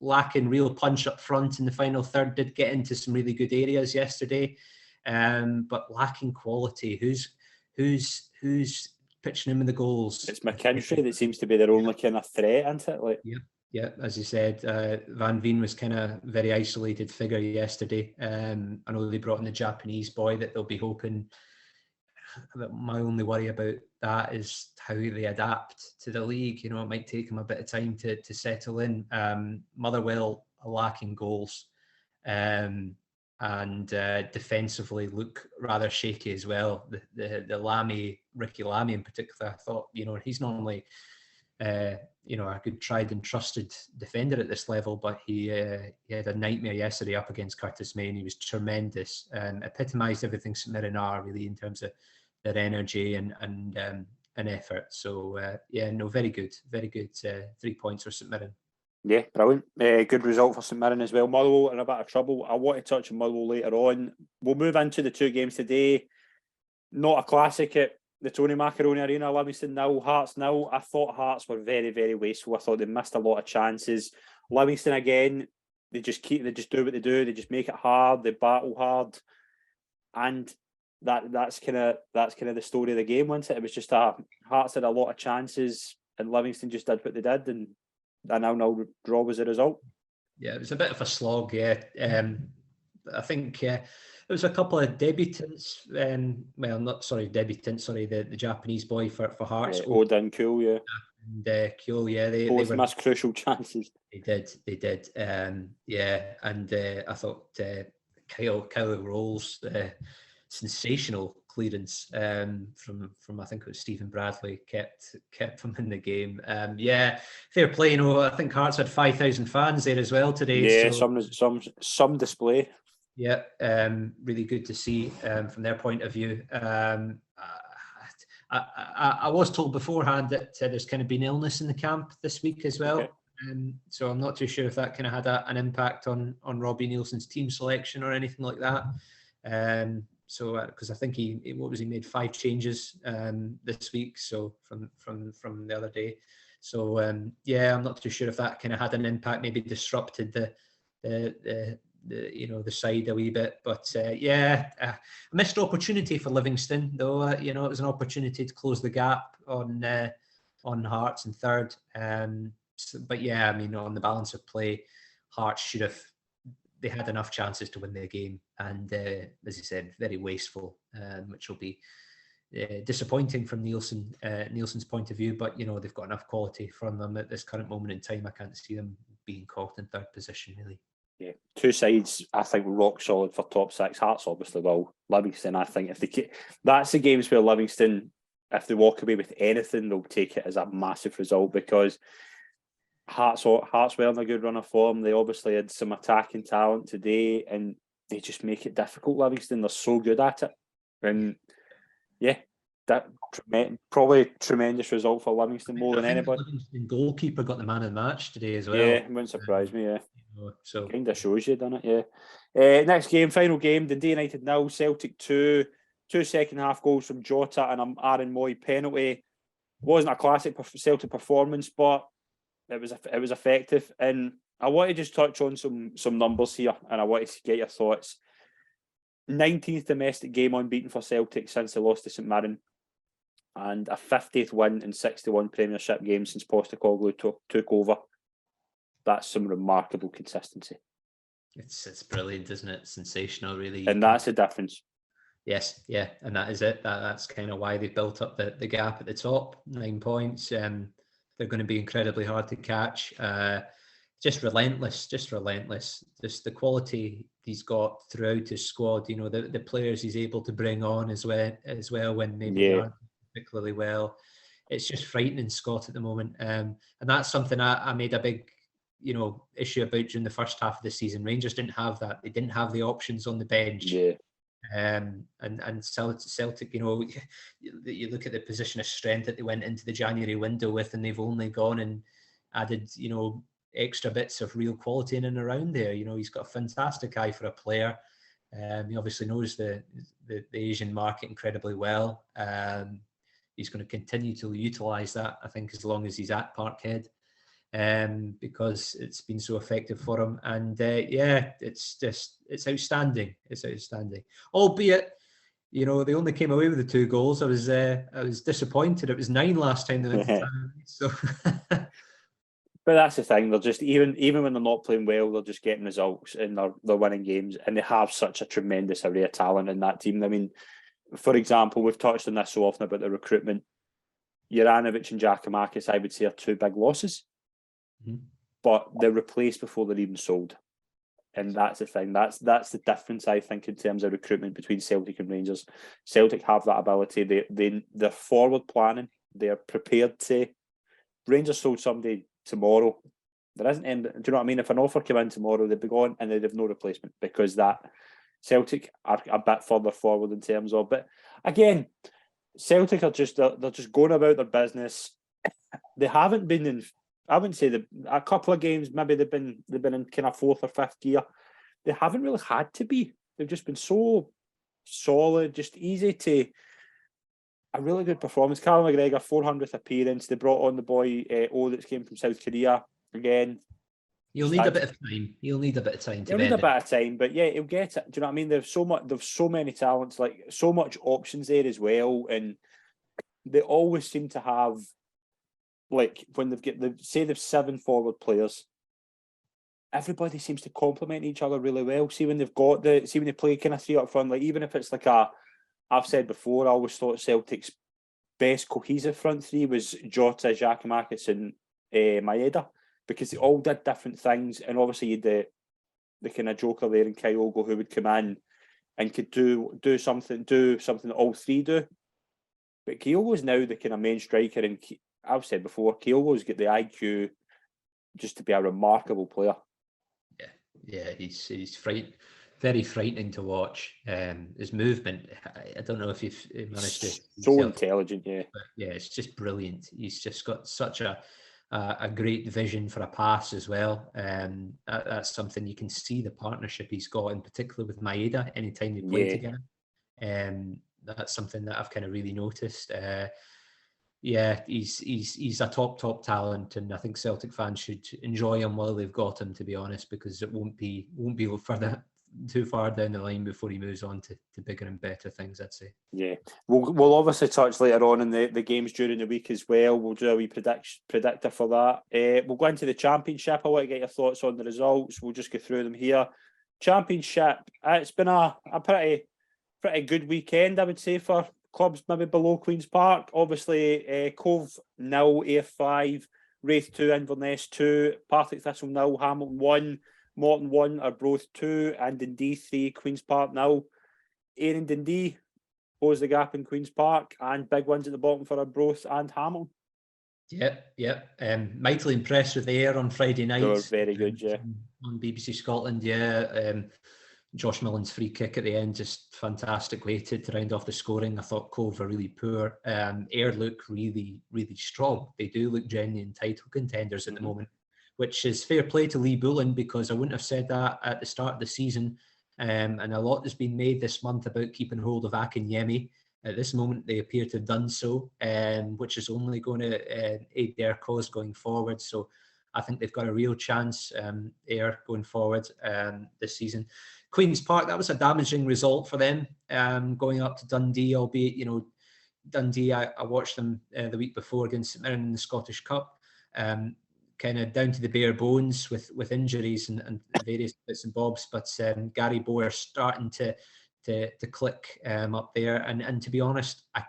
S3: Lacking real punch up front in the final third. Did get into some really good areas yesterday, but lacking quality. Who's pitching him in the goals?
S2: It's McKinstry that seems to be their only kind of threat, isn't it?
S3: Yeah, as you said, Van Veen was kind of very isolated figure yesterday. I know they brought in the Japanese boy that they'll be hoping. My only worry about that is how they adapt to the league. It might take them a bit of time to settle in. Motherwell are lacking goals, and defensively look rather shaky as well. The Ricky Lamie in particular, I thought, he's normally a good tried and trusted defender at this level, but he had a nightmare yesterday up against Curtis May, and he was tremendous and epitomised everything St Mirren are really in terms of their energy and effort. So very good 3 points for St Mirren.
S2: Yeah, brilliant. Good result for St Mirren as well. Motherwell in a bit of trouble. I want to touch on Motherwell later on. We'll move into the two games today. Not a classic at the Tony Macaroni Arena. Livingston 0, Hearts 0. I thought Hearts were very, very wasteful. I thought they missed a lot of chances. Livingston again, they just do what they do. They just make it hard. They battle hard, and that's kind of the story of the game, wasn't it? It was just Hearts had a lot of chances, and Livingston just did what they did, and a 0-0 draw was the result. Yeah,
S3: it was a bit of a slog. Yeah, I think there was a couple of debutants. The Japanese boy for Hearts.
S2: Yeah, Odin Cool, yeah.
S3: And Cool, yeah. They
S2: both missed crucial chances.
S3: They did. And I thought Kyle Rolls, sensational clearance from I think it was Stephen Bradley kept them in the game. Fair play. I think Hearts had 5,000 fans there as well today.
S2: Yeah, so, some display.
S3: Yeah, really good to see from their point of view. I was told beforehand that there's kind of been illness in the camp this week as well. Okay. So I'm not too sure if that kind of had an impact on Robbie Nielsen's team selection or anything like that. Because I think he made 5 changes this week. So from the other day. So I'm not too sure if that kind of had an impact. Maybe disrupted the side a wee bit. But a missed opportunity for Livingston, though. It was an opportunity to close the gap on Hearts in third. On the balance of play, Hearts they had enough chances to win their game, and as you said, very wasteful, which will be disappointing from Nielsen's point of view. But they've got enough quality from them at this current moment in time. I can't see them being caught in third position, really.
S2: Yeah, two sides I think rock solid for top 6. Hearts obviously will. Livingston, I think that's the games where Livingston, if they walk away with anything, they'll take it as a massive result, because Hearts were in a good run of form. They obviously had some attacking talent today, and they just make it difficult. Livingston, they're so good at it, and that probably tremendous result for Livingston more than anybody.
S3: The Livingston goalkeeper got the man of the match today as well.
S2: Yeah, it wouldn't surprise me. Yeah,
S3: so
S2: kind of shows you, doesn't it? Yeah. Next game, final game. Dundee United 0, Celtic 2. 2 second half goals from Jota and an Aaron Moy penalty. Wasn't a classic Celtic performance, but it was effective. And I want to just touch on some numbers here, and I wanted to get your thoughts. 19th domestic game unbeaten for Celtic since they lost to St Mirren, and a 50th win in 61 Premiership games since Postecoglou took over. That's some remarkable consistency.
S3: It's brilliant, isn't it? Sensational, really.
S2: And that's the difference.
S3: Yes, yeah, and that is it. That's kind of why they've built up the gap at the top. 9 points. They're going to be incredibly hard to catch. Just relentless. Just the quality he's got throughout his squad. The players he's able to bring on as well when maybe aren't particularly well. It's just frightening, Scott, at the moment. And that's something I made a big issue about during the first half of the season. Rangers didn't have that. They didn't have the options on the bench.
S2: Yeah.
S3: And Celtic, you look at the position of strength that they went into the January window with, and they've only gone and added, extra bits of real quality in and around there. He's got a fantastic eye for a player. He obviously knows the Asian market incredibly well. He's going to continue to utilise that, I think, as long as he's at Parkhead. Because it's been so effective for him, and it's outstanding. It's outstanding. Albeit, they only came away with the 2 goals. I was disappointed. It was 9 last time they went to town. So,
S2: but that's the thing. They're just even when they're not playing well, they're just getting results and they're winning games, and they have such a tremendous array of talent in that team. I mean, for example, we've touched on this so often about the recruitment. Juranovic and Giakoumakis, I would say, are 2 big losses. Mm-hmm. But they're replaced before they're even sold, and that's the thing. That's the difference, I think, in terms of recruitment between Celtic and Rangers. Celtic have that ability. They're forward planning. They're prepared to. Rangers sold somebody tomorrow. There isn't any. Do you know what I mean? If an offer came in tomorrow, they'd be gone, and they'd have no replacement, because that Celtic are a bit further forward in terms of. But again, Celtic are just going about their business. They haven't been in. I wouldn't say a couple of games, maybe they've been in kind of 4th or 5th gear. They haven't really had to be. They've just been so solid, just easy to. A really good performance. Callum McGregor, 400th appearance. They brought on the boy that came from South Korea again.
S3: He'll need a bit of time. He'll need a bit of time.
S2: He'll need a bit of time, but he'll get it. Do you know what I mean? There's so many talents, like so much options there as well, and they always seem to have. Like when they've 7 forward players, everybody seems to complement each other really well. See when they play kind of 3 up front, like even if it's like I've said before, I always thought Celtic's best cohesive front 3 was Jota, Giakoumakis and Maeda, because they all did different things, and obviously the kind of joker there in Kyogo who would come in and could do something that all three do. But Kyogo's now the kind of main striker, and I've said before, Kyogo's got the IQ just to be a remarkable player.
S3: Yeah, he's very frightening to watch. His movement, I don't know if you've managed to.
S2: So intelligent, yeah.
S3: But yeah, it's just brilliant. He's just got such a great vision for a pass as well. That's something you can see the partnership he's got, in particular with Maeda. Anytime they play together, that's something that I've kind of really noticed. He's a top talent, and I think Celtic fans should enjoy him while they've got him, to be honest, because it won't be too far down the line before he moves on to bigger and better things, I'd say.
S2: Yeah, we'll obviously touch later on in the games during the week as well. We'll do a wee predictor for that. We'll go into the Championship. I want to get your thoughts on the results. We'll just go through them here. Championship, it's been a pretty good weekend, I would say, for clubs maybe below Queen's Park. Obviously, Cove 0, AF5, Wraith 2, Inverness 2, Partick Thistle 0, Hamilton 1, Morton 1, Arbroath 2, and Dundee 3, Queen's Park 0. Aaron Dundee closed the gap in Queen's Park, and big wins at the bottom for Arbroath and Hamilton.
S3: Yeah. Mightily impressed with the air on Friday night.
S2: They were very good, yeah.
S3: On BBC Scotland, yeah. Josh Millen's free kick at the end, just fantastic way to round off the scoring. I thought Cove were really poor. Ayr look really, really strong. They do look genuine title contenders at the moment, which is fair play to Lee Bullen, because I wouldn't have said that at the start of the season. And a lot has been made this month about keeping hold of Akinyemi. At this moment, they appear to have done so, which is only going to aid their cause going forward. So I think they've got a real chance, Ayr, going forward this season. Queen's Park, that was a damaging result for them, going up to Dundee, albeit, Dundee, I watched them the week before against Mirren in the Scottish Cup, kind of down to the bare bones with injuries and various bits and bobs, but Gary Bower starting to click up there, and to be honest, I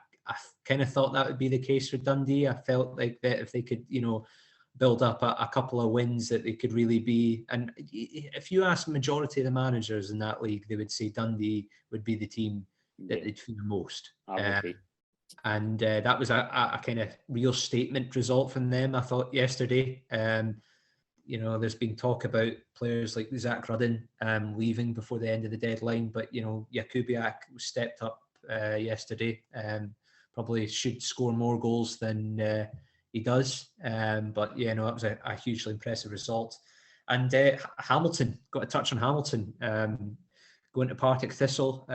S3: kind of thought that would be the case for Dundee. I felt like that if they could, build up a couple of wins, that they could really be. And if you ask the majority of the managers in that league, they would say Dundee would be the team that they'd fear most. And that was a kind of real statement result from them, I thought, yesterday. There's been talk about players like Zach Rudden leaving before the end of the deadline, but Jakubiak stepped up yesterday. Probably should score more goals than he does, but it was a hugely impressive result. And Hamilton, got to touch on Hamilton, going to Partick Thistle,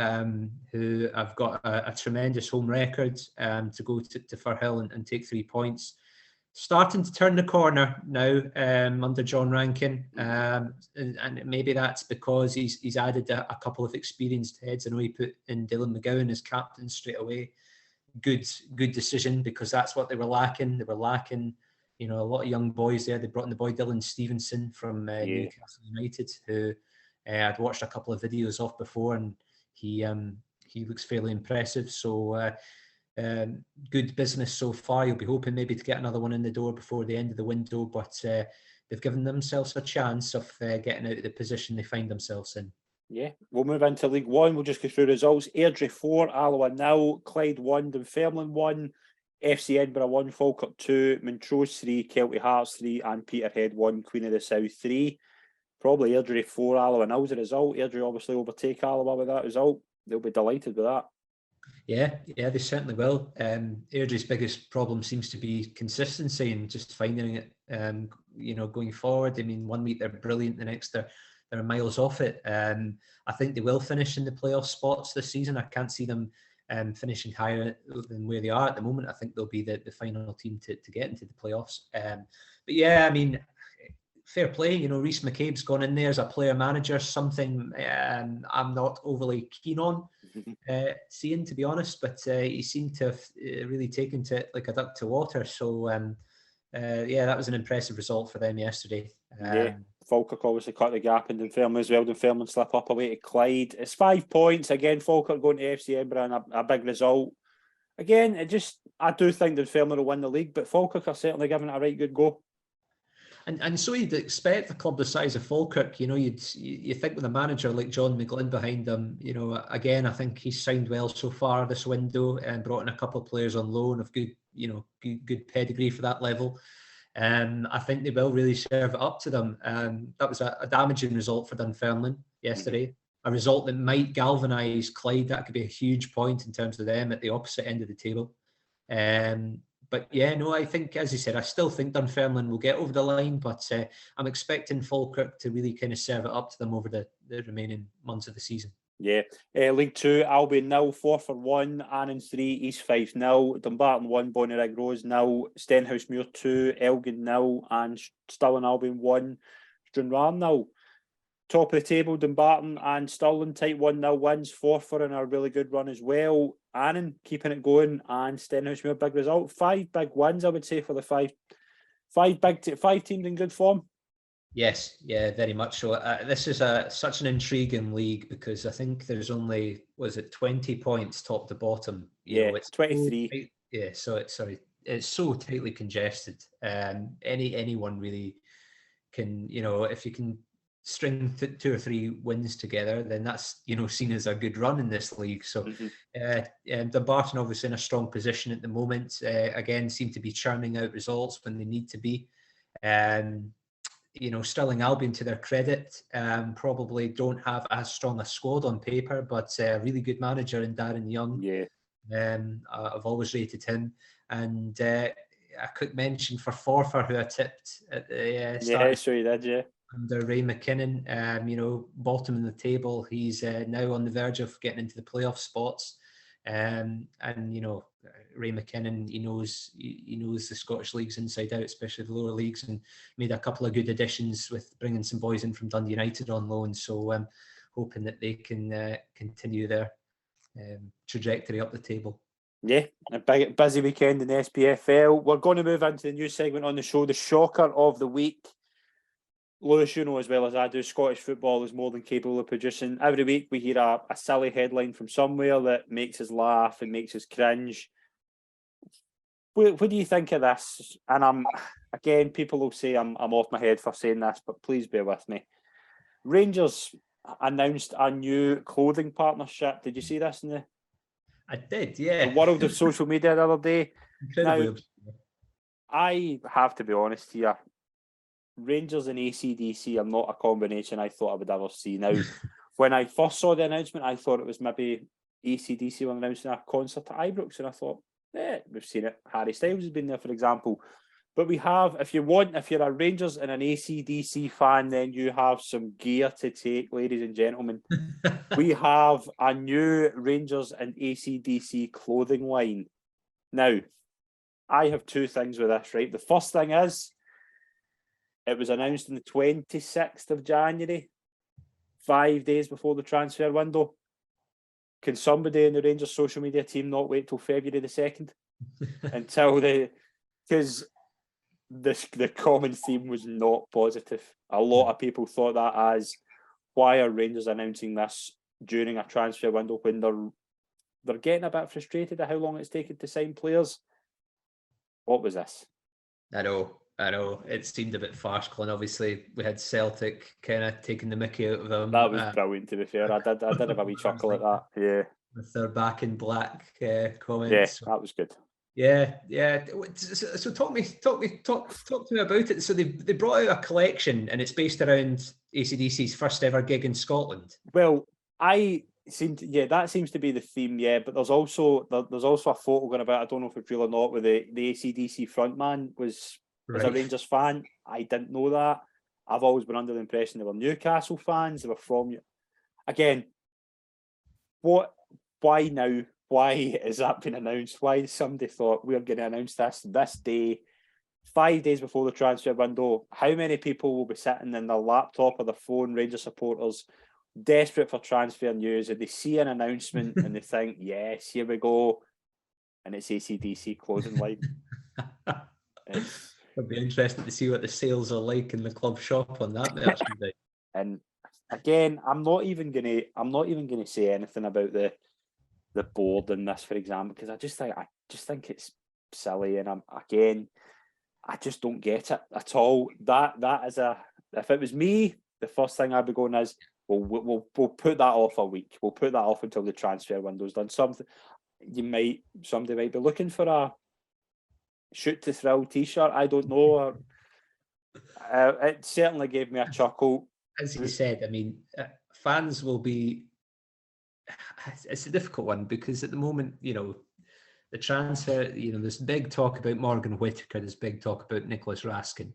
S3: who have got a tremendous home record, to go to Firhill and take 3 points. Starting to turn the corner now under John Rankin, and maybe that's because he's added a couple of experienced heads. I know he put in Dylan McGowan as captain straight away. Good decision, because that's what they were lacking. They were lacking, a lot of young boys there. They brought in the boy Dylan Stevenson from Newcastle United, who I'd watched a couple of videos of before, and he looks fairly impressive. So good business so far. You'll be hoping maybe to get another one in the door before the end of the window, but they've given themselves a chance of getting out of the position they find themselves in.
S2: Yeah, we'll move into League One. We'll just go through results. Airdrie 4, Alloa 0, Clyde 1, Dunfermline 1, FC Edinburgh 1, Falkirk 2, Montrose 3, Kelty Hearts 3, and Peterhead 1, Queen of the South 3. Probably Airdrie 4, Alloa 0 as a result. Airdrie obviously overtake Alloa with that result. They'll be delighted with that. Yeah,
S3: they certainly will. Airdrie's biggest problem seems to be consistency and just finding it, going forward. I mean, 1 week they're brilliant, the next they're miles off it. I think they will finish in the playoff spots this season. I can't see them finishing higher than where they are at the moment. I think they'll be the final team to get into the playoffs. But yeah, I mean, fair play. Rhys McCabe's gone in there as a player manager, something I'm not overly keen on seeing, to be honest. But he seemed to have really taken to it like a duck to water. So that was an impressive result for them yesterday.
S2: Falkirk obviously cut the gap in Dunfermline as well. Dunfermline slip up away to Clyde. It's 5 points. Again, Falkirk going to FC Edinburgh and a big result. Again, I do think Dunfermline will win the league, but Falkirk are certainly giving it a right good go.
S3: And so you'd expect a club the size of Falkirk, you think with a manager like John McGlynn behind them, again, I think he's signed well so far this window and brought in a couple of players on loan of good, good pedigree for that level. I think they will really serve it up to them. That was a damaging result for Dunfermline yesterday, a result that might galvanise Clyde. That could be a huge point in terms of them at the opposite end of the table. But yeah, no, I think, as you said, I still think Dunfermline will get over the line, but I'm expecting Falkirk to really kind of serve it up to them over the remaining months of the season.
S2: Yeah. League 2, Albion 0, Forfar 1, Annans 3, East Fife 0, Dumbarton 1, Bonnyrigg Rose 0, Stenhousemuir 2, Elgin 0, and Stirling Albion 1, Stranraer 0. Top of the table, Dumbarton and Stirling tight 1-0 wins. Forfar in a really good run as well. Annan keeping it going, and Stenhousemuir big result. 5 big wins, I would say, for the five teams in good form.
S3: Yes, yeah, very much so. This is such an intriguing league because I think there's only 20 points top to bottom.
S2: It's 23.
S3: So it's so tightly congested. Anyone really can, if you can string 2 or 3 wins together, then that's seen as a good run in this league. So Dumbarton obviously in a strong position at the moment. Again, seem to be churning out results when they need to be. Stirling Albion, to their credit, probably don't have as strong a squad on paper, but a really good manager in Darren Young.
S2: Yeah.
S3: I've always rated him. And a quick mention for Forfar, who I tipped at the start.
S2: Yeah, sure you did, yeah.
S3: Under Ray McKinnon, bottom in the table. He's now on the verge of getting into the playoff spots. Ray McKinnon, he knows the Scottish leagues inside out, especially the lower leagues, and made a couple of good additions with bringing some boys in from Dundee United on loan. So I'm hoping that they can continue their trajectory up the table.
S2: Yeah, a big busy weekend in the SPFL. We're going to move into the new segment on the show, the shocker of the week. Lewis, as well as I do, Scottish football is more than capable of producing. Every week we hear a silly headline from somewhere that makes us laugh and makes us cringe. What do you think of this? And people will say I'm off my head for saying this, but please bear with me. Rangers announced a new clothing partnership. Did you see this
S3: I did, yeah.
S2: The world of social media the other day?
S3: Incredibly.
S2: Now, I have to be honest here. Rangers and AC/DC are not a combination I thought I would ever see. Now, when I first saw the announcement, I thought it was maybe AC/DC were announcing a concert at Ibrox, and I thought, we've seen it. Harry Styles has been there, for example. But we have, if you're a Rangers and an AC/DC fan, then you have some gear to take, ladies and gentlemen. We have a new Rangers and AC/DC clothing line. Now, I have 2 things with this, right? The first thing is, it was announced on the 26th of January, 5 days before the transfer window. Can somebody in the Rangers social media team not wait till February the 2nd? Because the common theme was not positive. A lot of people thought that as, why are Rangers announcing this during a transfer window when they're getting a bit frustrated at how long it's taken to sign players? What was this?
S3: I know. It seemed a bit farcical, and obviously we had Celtic kind of taking the mickey out of them.
S2: That was brilliant, to be fair. I did have a wee chuckle at that. Yeah.
S3: With their back in black comments.
S2: Yeah, that was good.
S3: Yeah. So talk to me about it. So they brought out a collection, and it's based around AC/DC's first ever gig in Scotland.
S2: Well, that seems to be the theme, yeah. But there's also a photo going about. I don't know if it's real or not, where the AC/DC frontman was a Rangers fan. I didn't know that. I've always been under the impression they were Newcastle fans. They were from. Again, why now? Why is that been announced? Why somebody thought we're going to announce this day, 5 days before the transfer window? How many people will be sitting in their laptop or their phone, Rangers supporters, desperate for transfer news, and they see an announcement and they think, yes, here we go, and it's AC/DC clothing line.
S3: It'll be interesting to see what the sales are like in the club shop on that merchandise.
S2: And again, I'm not even gonna say anything about the board in this, for example, because I just think it's silly. And I just don't get it at all. That is if it was me, the first thing I'd be going is, we'll put that off a week. We'll put that off until the transfer window's done. Somebody might be looking for a shoot to thrill T-shirt. I don't know. It certainly gave me a chuckle.
S3: As you said, I mean, fans will be. It's a difficult one because at the moment, the transfer, there's big talk about Morgan Whittaker, there's big talk about Nicholas Raskin.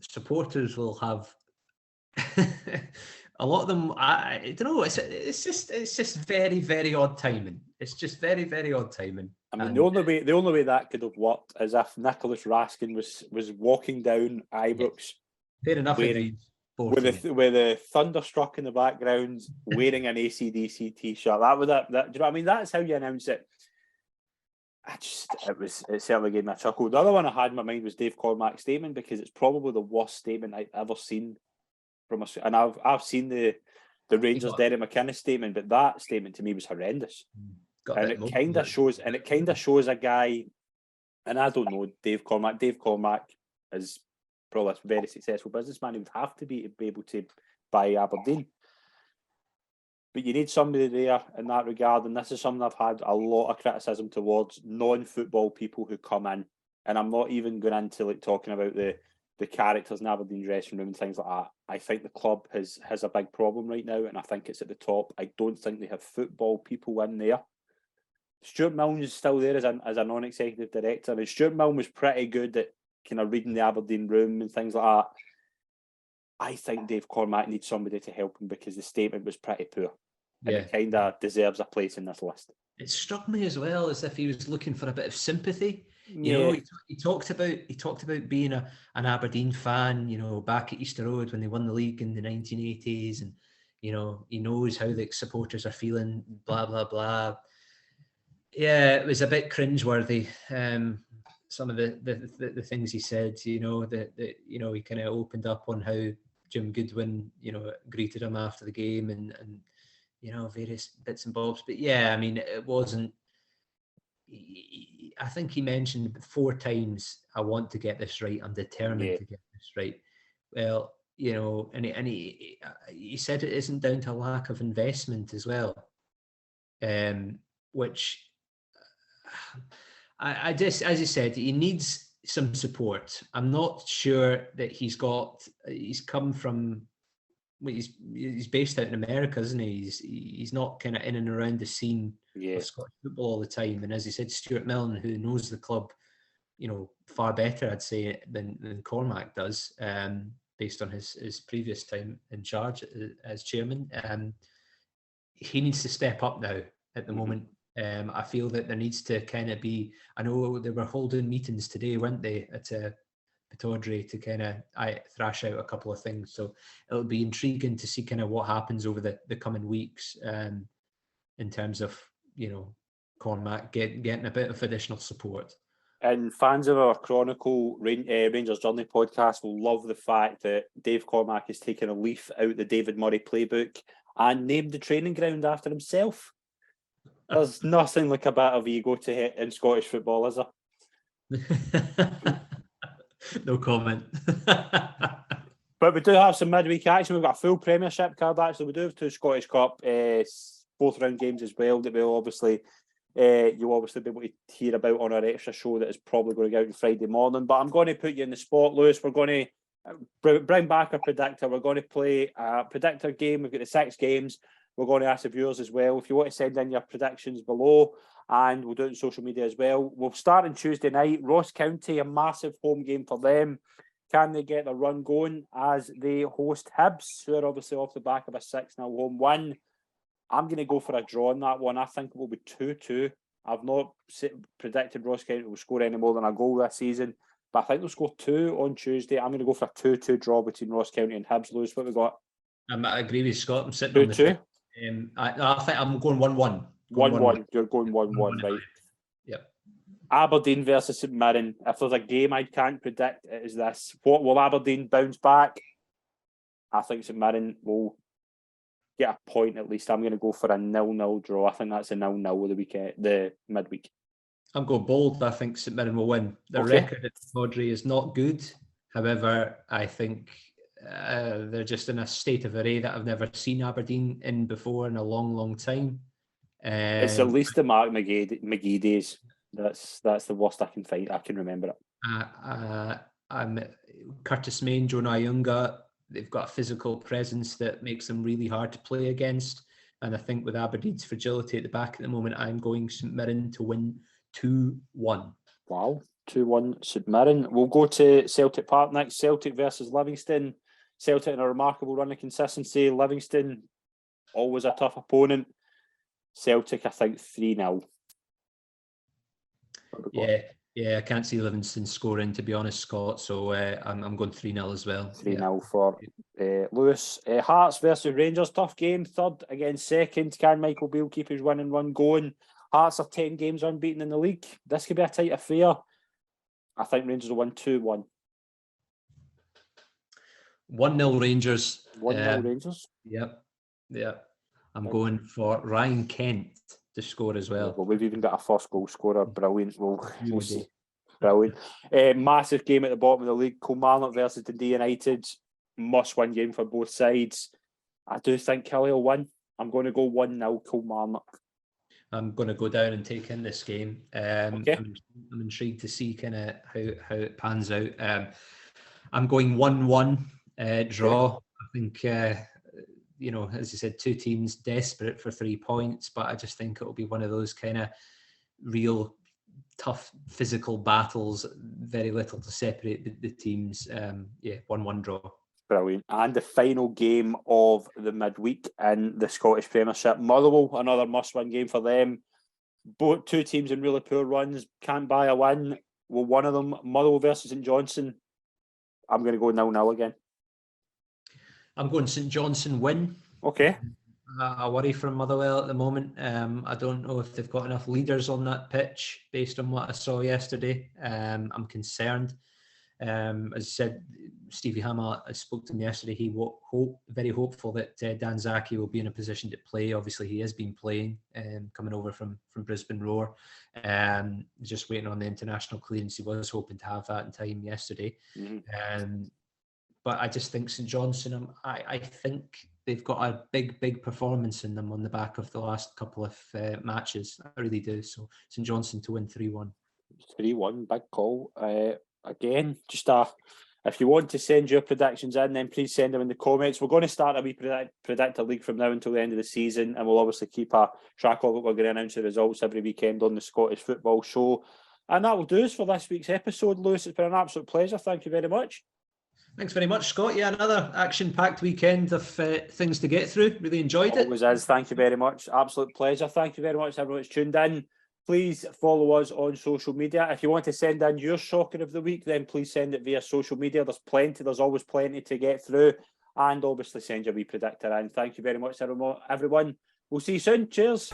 S3: Supporters will have a lot of them. I don't know. It's just very, very odd timing. It's just very, very odd timing.
S2: I mean, the only way that could have worked is if Nicholas Raskin was walking down Ibrox,
S3: fair enough,
S2: with the thunderstruck in the background, wearing an AC/DC T-shirt. That do you know what I mean? That's how you announce it. It certainly gave me a chuckle. The other one I had in my mind was Dave Cormack's statement, because it's probably the worst statement I've ever seen from us. And I've seen the Rangers Derek McInnes statement, but that statement to me was horrendous. And it kind of shows a guy, and I don't know Dave Cormack. Dave Cormack is probably a very successful businessman. He would have to be able to buy Aberdeen. But you need somebody there in that regard, and this is something I've had a lot of criticism towards non-football people who come in. And I'm not even going into talking about the characters in Aberdeen dressing room and things like that. I think the club has a big problem right now, and I think it's at the top. I don't think they have football people in there. Stuart Milne is still there as a non-executive director, and Stuart Milne was pretty good at kind of reading the Aberdeen room and things like that. I think Dave Cormack needs somebody to help him, because the statement was pretty poor. And it kind of deserves a place in this list.
S3: It struck me as well as if he was looking for a bit of sympathy.
S2: He
S3: talked about being an Aberdeen fan, back at Easter Road when they won the league in the 1980s, and he knows how the supporters are feeling. Blah blah blah. Yeah, it was a bit cringeworthy. Some of the things he said. He kind of opened up on how Jim Goodwin, greeted him after the game, and various bits and bobs. But yeah, I mean, it wasn't. I think he mentioned 4 times, "I want to get this right. I'm determined to get this right." Well, and he said it isn't down to a lack of investment as well, which I just, as you said, he needs some support. I'm not sure that he's come from. He's based out in America, isn't he? He's not kind of in and around the scene of Scottish football all the time. And as you said, Stuart Milne, who knows the club, far better, I'd say, than Cormack does, based on his previous time in charge as chairman. He needs to step up now at the moment. I feel that there needs to kind of be. I know they were holding meetings today, weren't they, at Pittodrie, to kind of thrash out a couple of things. So it'll be intriguing to see kind of what happens over the coming weeks, in terms of Cormack getting a bit of additional support.
S2: And fans of our Chronicle Rangers Journey podcast will love the fact that Dave Cormack has taken a leaf out the David Murray playbook and named the training ground after himself. There's nothing like a bit of ego to hit in Scottish football, is there?
S3: No comment.
S2: But we do have some midweek action. We've got a full Premiership card, actually. We do have 2 Scottish Cup 4th round games as well that you'll obviously be able to hear about on our extra show that is probably going to go out on Friday morning. But I'm going to put you in the spot, Lewis. We're going to bring back our predictor. We're going to play a predictor game. We've got the 6 games. We're going to ask the viewers as well if you want to send in your predictions below, and we'll do it on social media as well. We'll start on Tuesday night. Ross County, a massive home game for them. Can they get the run going as they host Hibs, who are obviously off the back of a 6-0 home win? I'm going to go for a draw on that one. I think it will be 2-2. I've not predicted Ross County will score any more than a goal this season, but I think they'll score 2 on Tuesday. I'm going to go for a 2-2 draw between Ross County and Hibs. Lewis, what have we got?
S3: I agree with Scott. I'm sitting
S2: 2-2.
S3: I think I'm going 1-1.
S2: 1-1. You're going 1-1, right?
S3: Yep.
S2: Aberdeen versus St Mirren. If there's a game I can't predict, it is this. What will Aberdeen bounce back? I think St Mirren will get a point at least. I'm going to go for a 0-0 draw. I think that's a 0-0 with the midweek.
S3: I'm going bold. I think St Mirren will win. The
S2: Okay.
S3: record at Audrey is not good. However, I think they're just in a state of array that I've never seen Aberdeen in before in a long, long time.
S2: It's at least the Mark McGee days. That's the worst I can find. I can remember it.
S3: I'm Curtis Main, Jonah Ayunga. They've got a physical presence that makes them really hard to play against. And I think with Aberdeen's fragility at the back at the moment, I'm going St Mirren to win 2-1.
S2: Wow, 2-1 St Mirren. We'll go to Celtic Park next. Celtic versus Livingston. Celtic in a remarkable run of consistency. Livingston, always a tough opponent. Celtic, I think 3-0.
S3: Yeah, I can't see Livingston scoring, to be honest, Scott. So I'm going 3-0 as well.
S2: 3-0 for Lewis. Hearts versus Rangers, tough game. Third against second. Can Michael Beale keep his win and run going? Hearts are 10 games unbeaten in the league. This could be a tight affair. I think Rangers will win 2-1.
S3: 1-0 Rangers.
S2: 1-0 Rangers?
S3: Yep. I'm going for Ryan Kent to score as well.
S2: We've even got a first goal scorer. Brilliant. We'll see. Brilliant. Massive game at the bottom of the league. Kilmarnock versus Dundee United. Must-win game for both sides. I do think Killie will win. I'm going to go 1-0 Kilmarnock.
S3: I'm going to go down and take in this game.
S2: Okay.
S3: I'm intrigued to see kind of how it pans out. I'm going 1-1 draw.
S2: Okay.
S3: I think, as you said, two teams desperate for 3 points, but I just think it'll be one of those kind of real tough physical battles, very little to separate the teams. 1-1 draw.
S2: Brilliant. And the final game of the midweek in the Scottish Premiership. Motherwell, another must-win game for them. Both two teams in really poor runs, can't buy a win. Well, one of them, Motherwell versus St Johnstone. I'm going to go 0-0 again.
S3: I'm going St Johnstone win.
S2: Okay.
S3: I worry for Motherwell at the moment. I don't know if they've got enough leaders on that pitch based on what I saw yesterday. I'm concerned. As I said, Stevie Hamill, I spoke to him yesterday. He very hopeful that Dan Zaki will be in a position to play. Obviously, he has been playing, coming over from Brisbane Roar. Just waiting on the international clearance. He was hoping to have that in time yesterday.
S2: Mm-hmm.
S3: But I just think St Johnstone, I think they've got a big performance in them on the back of the last couple of matches. I really do. So St Johnstone to win 3-1.
S2: 3-1, big call. Again, just if you want to send your predictions in, then please send them in the comments. We're going to start a wee Predictor League from now until the end of the season, and we'll obviously keep a track of it. We're going to announce the results every weekend on the Scottish Football Show. And that will do us for this week's episode. Lewis, it's been an absolute pleasure. Thank you very much.
S3: Thanks very much, Scott. Yeah, another action-packed weekend of things to get through. Really enjoyed it.
S2: Always is. Thank you very much. Absolute pleasure. Thank you very much, everyone that's tuned in. Please follow us on social media. If you want to send in your shocker of the week, then please send it via social media. There's always plenty to get through. And obviously send your wee predictor in. Thank you very much, everyone. We'll see you soon. Cheers.